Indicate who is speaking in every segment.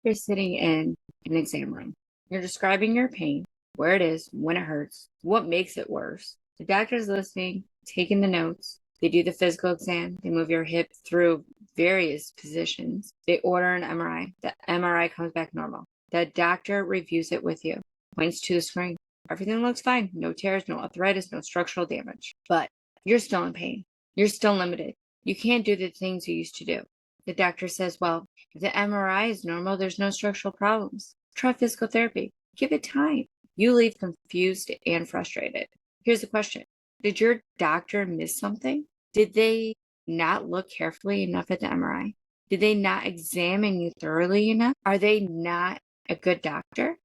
Speaker 1: You're sitting in an exam room. You're describing your pain, where it is, when it hurts, what makes it worse. The doctor's listening, taking the notes. They do the physical exam. They move your hip through various positions. They order an MRI. The MRI comes back normal. The doctor reviews it with you, points to the screen. Everything looks fine. No tears, no arthritis, no structural damage. But you're still in pain. You're still limited. You can't do the things you used to do. The doctor says, well, if the MRI is normal, there's no structural problems. Try physical therapy. Give it time. You leave confused and frustrated. Here's the question. Did your doctor miss something? Did they not look carefully enough at the MRI? Did they not examine you thoroughly enough? Are they not a good doctor?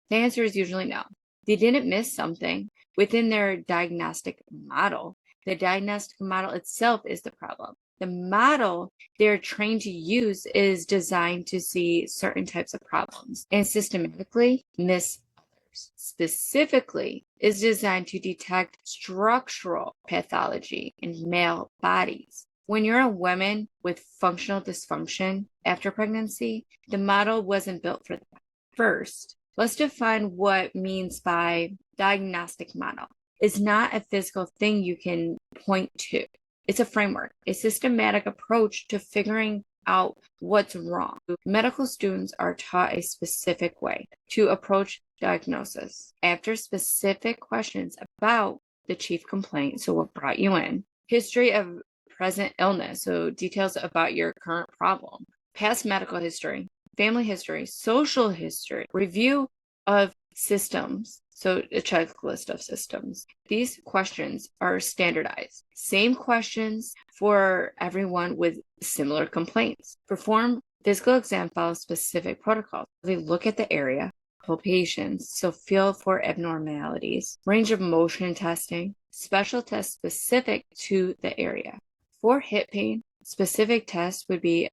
Speaker 1: The answer is usually no. They didn't miss something within their diagnostic model. The diagnostic model itself is the problem. The model they're trained to use is designed to see certain types of problems and systematically miss others. Specifically, is designed to detect structural pathology in male bodies. When you're a woman with functional dysfunction after pregnancy, the model wasn't built for that. First, let's define what means by diagnostic model. It's not a physical thing you can point to. It's a framework, a systematic approach to figuring out what's wrong. Medical students are taught a specific way to approach diagnosis. After specific questions about the chief complaint, so what brought you in, history of present illness, so details about your current problem, past medical history, family history, social history, review of systems, so a checklist of systems. These questions are standardized. Same questions for everyone with similar complaints. Perform physical exam, follow specific protocols. They look at the area, palpations, so feel for abnormalities, range of motion testing, special tests specific to the area. For hip pain, specific tests would be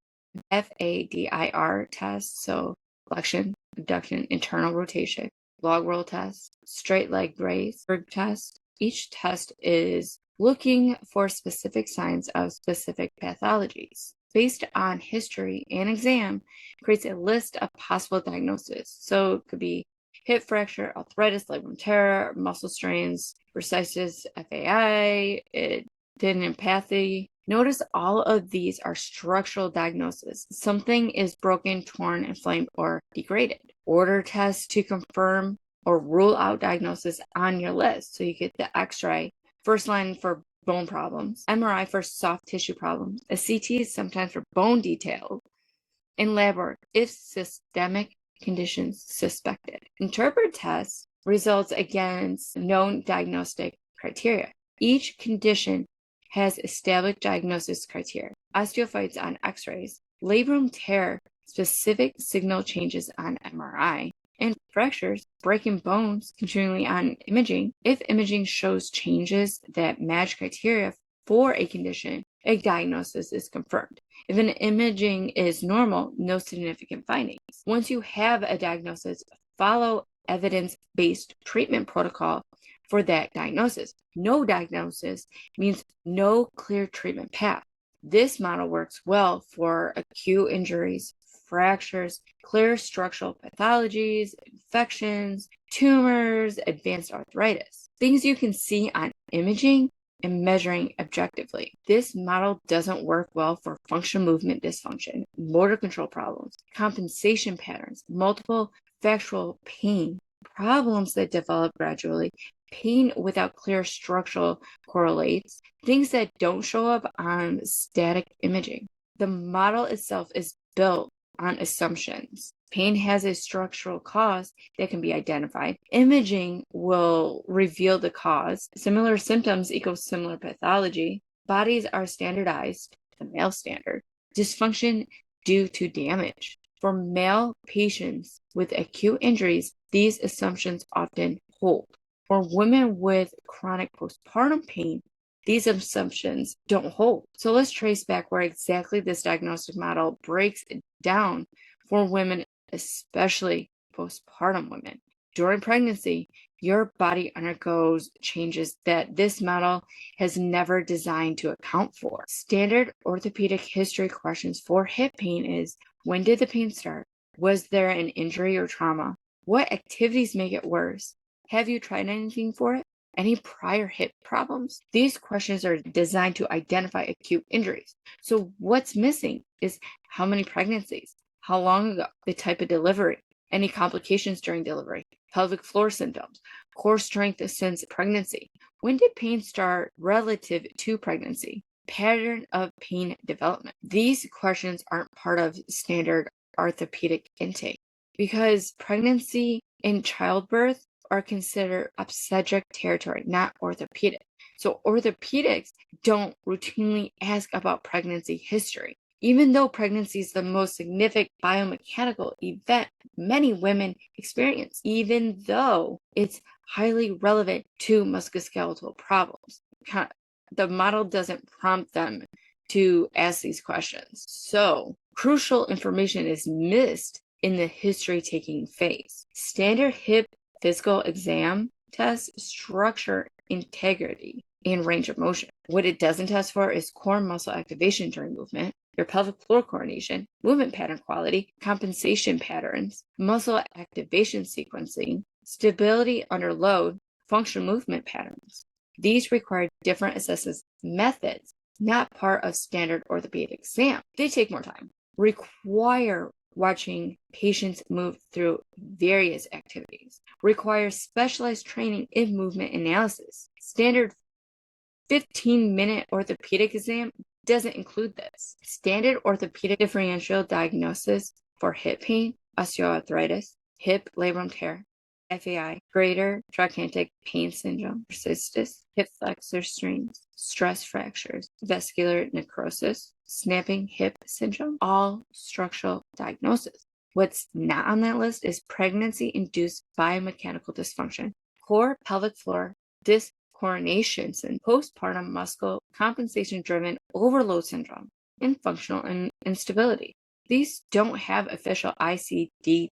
Speaker 1: FADIR test, so flexion, abduction, internal rotation, log roll test, straight leg raise test. Each test is looking for specific signs of specific pathologies. Based on history and exam, creates a list of possible diagnoses. So it could be hip fracture, arthritis, labrum tear, muscle strains, bursitis, FAI, tendinopathy. Notice all of these are structural diagnoses. Something is broken, torn, inflamed, or degraded. Order tests to confirm or rule out diagnosis on your list. So you get the X-ray, first line for bone problems, MRI for soft tissue problems, a CT is sometimes for bone detail, and lab work if systemic conditions suspected. Interpret tests results against known diagnostic criteria. Each condition has established diagnosis criteria. Osteophytes on X-rays, labrum tear, specific signal changes on MRI, and fractures, breaking bones continually on imaging. If imaging shows changes that match criteria for a condition, a diagnosis is confirmed. If an imaging is normal, no significant findings. Once you have a diagnosis, follow evidence-based treatment protocol for that diagnosis. No diagnosis means no clear treatment path. This model works well for acute injuries, fractures, clear structural pathologies, infections, tumors, advanced arthritis, things you can see on imaging and measuring objectively. This model doesn't work well for function movement dysfunction, motor control problems, compensation patterns, multiple factual pain, problems that develop gradually, pain without clear structural correlates, things that don't show up on static imaging. The model itself is built on assumptions. Pain has a structural cause that can be identified. Imaging will reveal the cause. Similar symptoms equals similar pathology. Bodies are standardized, the male standard. Dysfunction due to damage. For male patients with acute injuries, these assumptions often hold. For women with chronic postpartum pain, these assumptions don't hold. So let's trace back where exactly this diagnostic model breaks down for women, especially postpartum women. During pregnancy, your body undergoes changes that this model has never designed to account for. Standard orthopedic history questions for hip pain is, when did the pain start? Was there an injury or trauma? What activities make it worse? Have you tried anything for it? Any prior hip problems? These questions are designed to identify acute injuries. So what's missing is how many pregnancies, how long ago, the type of delivery, any complications during delivery, pelvic floor symptoms, core strength since pregnancy. When did pain start relative to pregnancy? Pattern of pain development. These questions aren't part of standard orthopedic intake because pregnancy and childbirth are considered obstetric territory, not orthopedic. So orthopedics don't routinely ask about pregnancy history. Even though pregnancy is the most significant biomechanical event many women experience, even though it's highly relevant to musculoskeletal problems. The model doesn't prompt them to ask these questions. So crucial information is missed in the history-taking phase. Standard hip physical exam tests structure, integrity, and range of motion. What it doesn't test for is core muscle activation during movement, your pelvic floor coordination, movement pattern quality, compensation patterns, muscle activation sequencing, stability under load, functional movement patterns. These require different assessment methods, not part of standard orthopedic exam. They take more time, require watching patients move through various activities, requires specialized training in movement analysis. Standard 15-minute orthopedic exam doesn't include this. Standard orthopedic differential diagnosis for hip pain, osteoarthritis, hip labrum tear, FAI, greater trochanteric pain syndrome, cystis, hip flexor strains, stress fractures, vascular necrosis, snapping hip syndrome, all structural diagnosis. What's not on that list is pregnancy-induced biomechanical dysfunction, core pelvic floor discoordination, and postpartum muscle compensation-driven overload syndrome, and functional instability. These don't have official ICD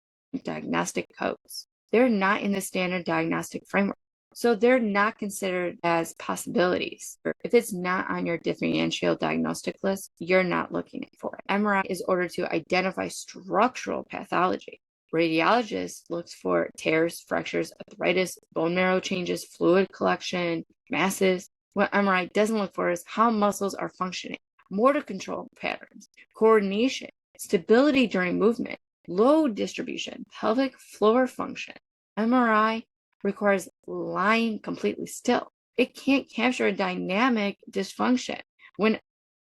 Speaker 1: diagnostic codes. They're not in the standard diagnostic framework. So they're not considered as possibilities. If it's not on your differential diagnostic list, you're not looking for it. MRI is ordered to identify structural pathology. Radiologist looks for tears, fractures, arthritis, bone marrow changes, fluid collection, masses. What MRI doesn't look for is how muscles are functioning, motor control patterns, coordination, stability during movement, load distribution, pelvic floor function. MRI requires lying completely still. It can't capture a dynamic dysfunction. When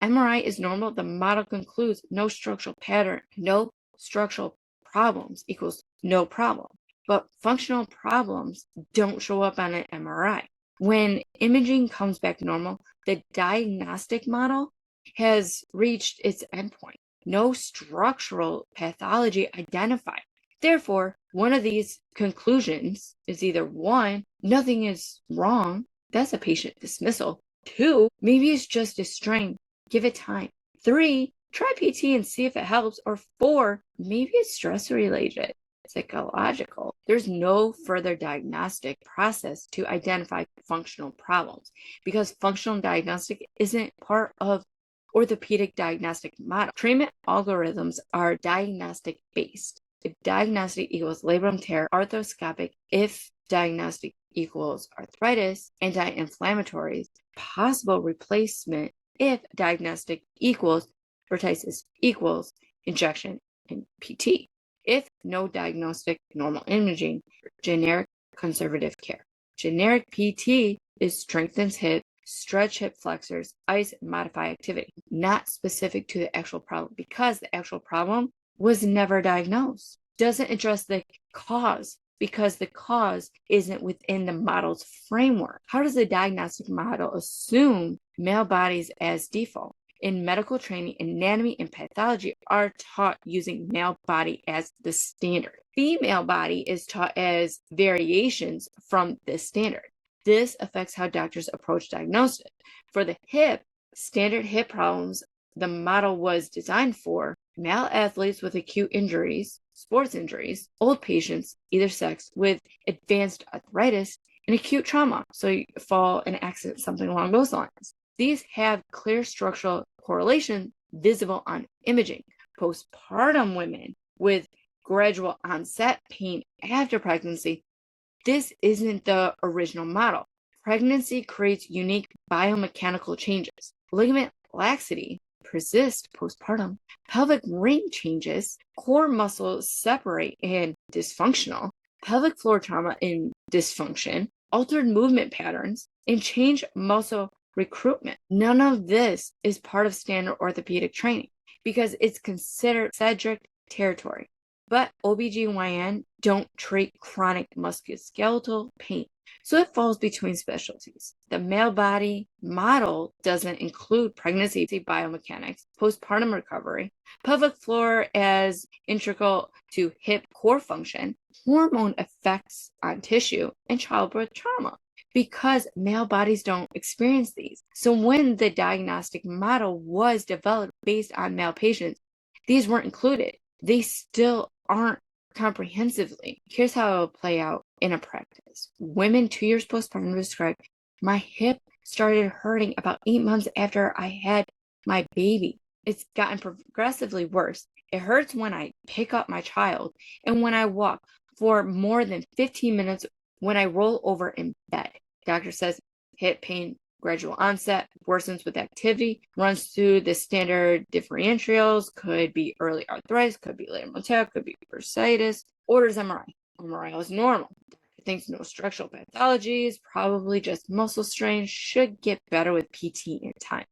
Speaker 1: MRI is normal, the model concludes no structural pattern, no structural problems equals no problem. But functional problems don't show up on an MRI. When imaging comes back normal, the diagnostic model has reached its endpoint. No structural pathology identified. Therefore, one of these conclusions is either 1, nothing is wrong, that's a patient dismissal. 2, maybe it's just a strain, give it time. 3, try PT and see if it helps. Or 4, maybe it's stress related, psychological. There's no further diagnostic process to identify functional problems because functional diagnostic isn't part of orthopedic diagnostic model. Treatment algorithms are diagnostic based. If diagnostic equals labrum tear, arthroscopic. If diagnostic equals arthritis, anti-inflammatories, possible replacement. If diagnostic equals vertices equals injection and PT. If no diagnostic, normal imaging, generic conservative care. Generic PT is strengthens hip, stretch hip flexors, ice, and modify activity, not specific to the actual problem because the actual problem was never diagnosed. Doesn't address the cause because the cause isn't within the model's framework. How does the diagnostic model assume male bodies as default? In medical training, anatomy and pathology are taught using male body as the standard. Female body is taught as variations from this standard. This affects how doctors approach diagnosis. For the hip, standard hip problems the model was designed for male athletes with acute injuries, sports injuries, old patients, either sex, with advanced arthritis and acute trauma. So you fall in an accident, something along those lines. These have clear structural correlation visible on imaging. Postpartum women with gradual onset pain after pregnancy. This isn't the original model. Pregnancy creates unique biomechanical changes. Ligament laxity persists postpartum. Pelvic ring changes. Core muscles separate and dysfunctional. Pelvic floor trauma and dysfunction. Altered movement patterns and change muscle recruitment. None of this is part of standard orthopedic training because it's considered Cedric territory. But OBGYN don't treat chronic musculoskeletal pain, so it falls between specialties. The male body model doesn't include pregnancy biomechanics, postpartum recovery, pelvic floor as integral to hip core function, hormone effects on tissue, and childbirth trauma, because male bodies don't experience these. So when the diagnostic model was developed based on male patients, these weren't included. They still aren't comprehensively. Here's how it'll play out in a practice. Women 2 years postpartum describe, my hip started hurting about 8 months after I had my baby. It's gotten progressively worse. It hurts when I pick up my child and when I walk for more than 15 minutes when I roll over in bed. Doctor says hip pain, gradual onset, worsens with activity, runs through the standard differentials, could be early arthritis, could be labral tear, could be bursitis, orders MRI. MRI is normal. Doctor thinks no structural pathologies, probably just muscle strain, should get better with PT in time.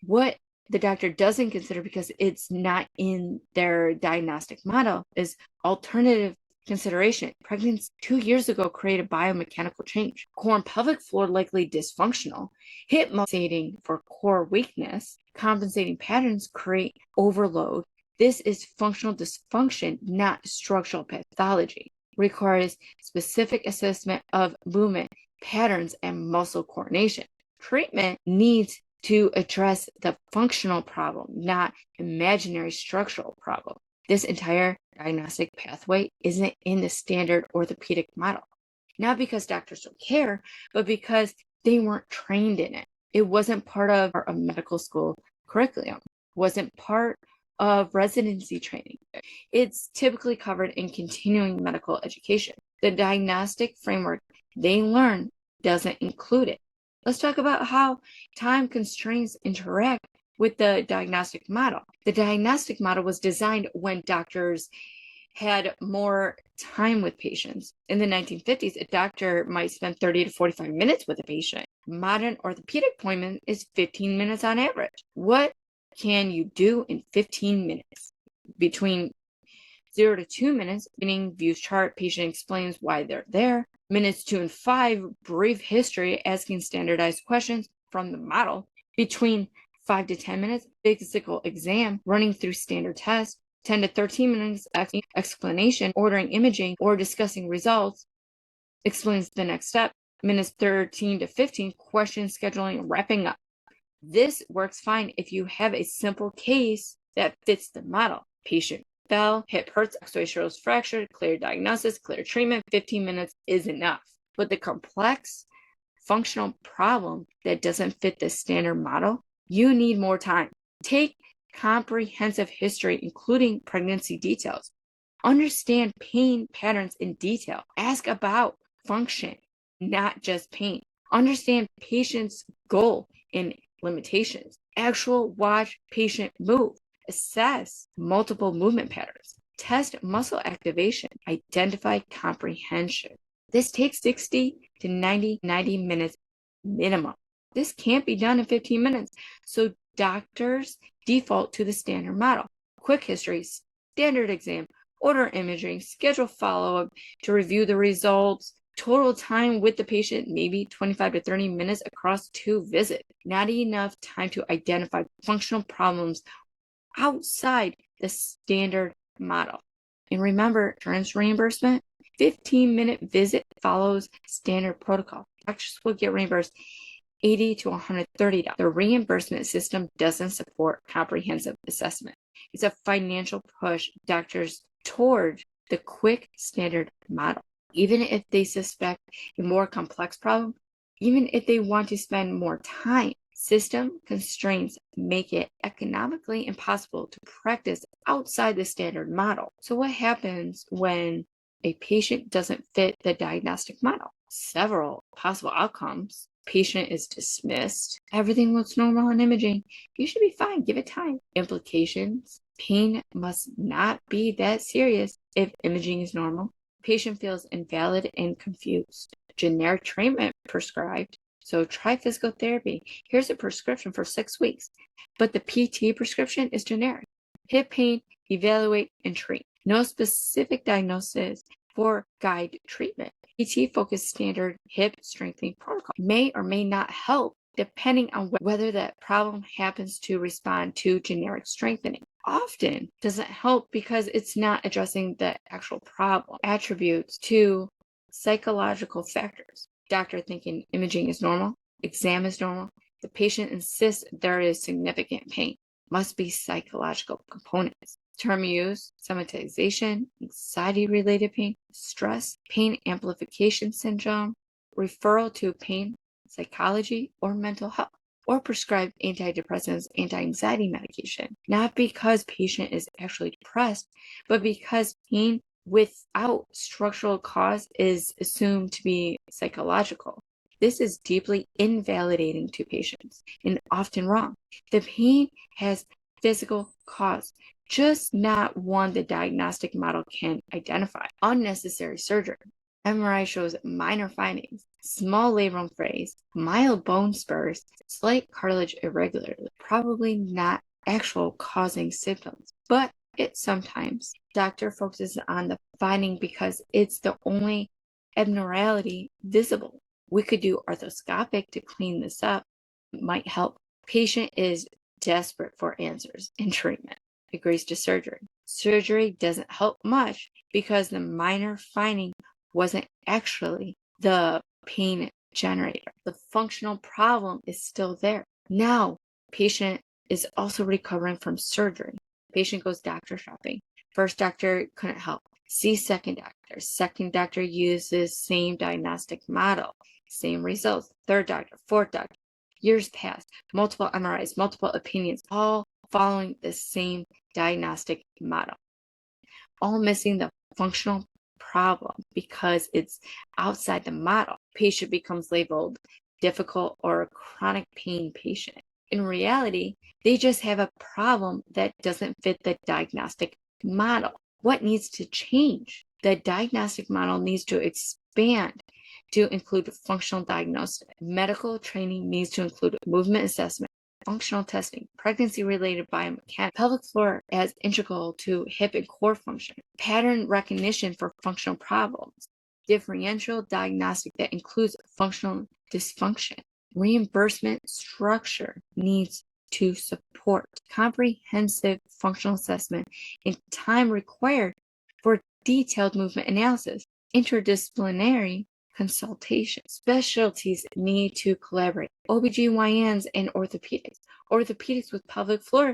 Speaker 1: What the doctor doesn't consider, because it's not in their diagnostic model, is alternative consideration. Pregnancy 2 years ago created biomechanical change. Core and pelvic floor likely dysfunctional. Hip compensating for core weakness. Compensating patterns create overload. This is functional dysfunction, not structural pathology. Requires specific assessment of movement patterns and muscle coordination. Treatment needs to address the functional problem, not imaginary structural problem. This entire diagnostic pathway isn't in the standard orthopedic model. Not because doctors don't care, but because they weren't trained in it. It wasn't part of our medical school curriculum, wasn't part of residency training. It's typically covered in continuing medical education. The diagnostic framework they learn doesn't include it. Let's talk about how time constraints interact with the diagnostic model. The diagnostic model was designed when doctors had more time with patients. In the 1950s, a doctor might spend 30 to 45 minutes with a patient. Modern orthopedic appointment is 15 minutes on average. What can you do in 15 minutes? Between 0 to 2 minutes, beginning, views chart, patient explains why they're there. Minutes 2 and 5, brief history, asking standardized questions from the model. Between 5 to 10 minutes, physical exam, running through standard tests. 10 to 13 minutes, explanation, ordering imaging, or discussing results, explains the next step. Minutes 13 to 15, question scheduling, wrapping up. This works fine if you have a simple case that fits the model. Patient fell, hip hurts, x-ray shows fracture, clear diagnosis, clear treatment, 15 minutes is enough. But the complex functional problem that doesn't fit the standard model, you need more time. Take comprehensive history, including pregnancy details. Understand pain patterns in detail. Ask about function, not just pain. Understand patient's goal and limitations. Actual watch patient move. Assess multiple movement patterns. Test muscle activation. Identify comprehension. This takes 60 to 90 minutes minimum. This can't be done in 15 minutes. So doctors default to the standard model. Quick history, standard exam, order imaging, schedule follow-up to review the results. Total time with the patient, maybe 25 to 30 minutes across 2 visits. Not enough time to identify functional problems outside the standard model. And remember, insurance reimbursement, 15-minute visit follows standard protocol. Doctors will get reimbursed $80 to $130. The reimbursement system doesn't support comprehensive assessment. It's a financial push doctors toward the quick standard model. Even if they suspect a more complex problem, even if they want to spend more time, System constraints make it economically impossible to practice outside the standard model. So what happens when a patient doesn't fit the diagnostic model? Several possible outcomes. Patient is dismissed. Everything looks normal on imaging. You should be fine. Give it time. Implications. Pain must not be that serious if imaging is normal. Patient feels invalid and confused. Generic treatment prescribed. So try physical therapy. Here's a prescription for 6 weeks. But the PT prescription is generic. Hip pain, evaluate, and treat. No specific diagnosis for guide treatment. PT-focused standard hip strengthening protocol may or may not help depending on whether that problem happens to respond to generic strengthening. Often doesn't help because it's not addressing the actual problem. Attributes to psychological factors. Doctor thinking imaging is normal, exam is normal. The patient insists there is significant pain. Must be psychological components. Term use, somatization, anxiety-related pain, stress, pain amplification syndrome, referral to pain psychology or mental health, or prescribed antidepressants, anti-anxiety medication, not because patient is actually depressed, but because pain without structural cause is assumed to be psychological. This is deeply invalidating to patients and often wrong. The pain has physical cause, just not one the diagnostic model can identify. Unnecessary surgery. MRI shows minor findings, small labrum phrase, mild bone spurs, slight cartilage irregularity, probably not actual causing symptoms, but it sometimes. Doctor focuses on the finding because it's the only abnormality visible. We could do arthroscopic to clean this up. It might help. Patient is desperate for answers and treatment. Agrees to surgery. Surgery doesn't help much because the minor finding wasn't actually the pain generator. The functional problem is still there. Now, patient is also recovering from surgery. Patient goes doctor shopping. First doctor couldn't help. See second doctor. Second doctor uses same diagnostic model. Same results. Third doctor, fourth doctor. Years pass. Multiple MRIs, multiple opinions, all following the same diagnostic model. All missing the functional problem because it's outside the model. Patient becomes labeled difficult or a chronic pain patient. In reality, they just have a problem that doesn't fit the diagnostic model. What needs to change? The diagnostic model needs to expand to include functional diagnosis. Medical training needs to include movement assessment, functional testing, pregnancy-related biomechanics, pelvic floor as integral to hip and core function, pattern recognition for functional problems, differential diagnostic that includes functional dysfunction. Reimbursement structure needs to support comprehensive functional assessment and time required for detailed movement analysis, interdisciplinary consultation. Specialties need to collaborate. OBGYNs and orthopedics. Orthopedics with pelvic floor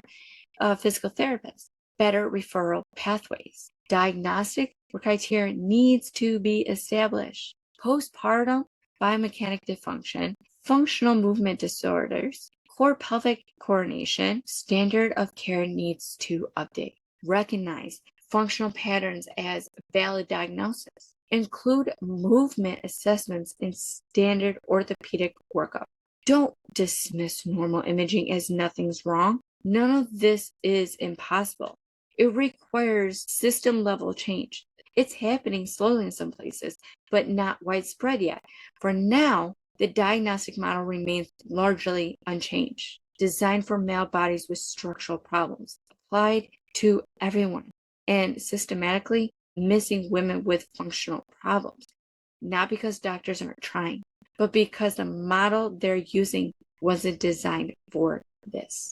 Speaker 1: physical therapists. Better referral pathways. Diagnostic criteria needs to be established. Postpartum biomechanic dysfunction, functional movement disorders, core pelvic coordination, standard of care needs to update. Recognize functional patterns as valid diagnosis. Include movement assessments in standard orthopedic workup. Don't dismiss normal imaging as nothing's wrong. None of this is impossible. It requires system-level change. It's happening slowly in some places, but not widespread yet. For now, the diagnostic model remains largely unchanged, designed for male bodies with structural problems, applied to everyone, and systematically missing women with functional problems. Not because doctors aren't trying, but because the model they're using wasn't designed for this.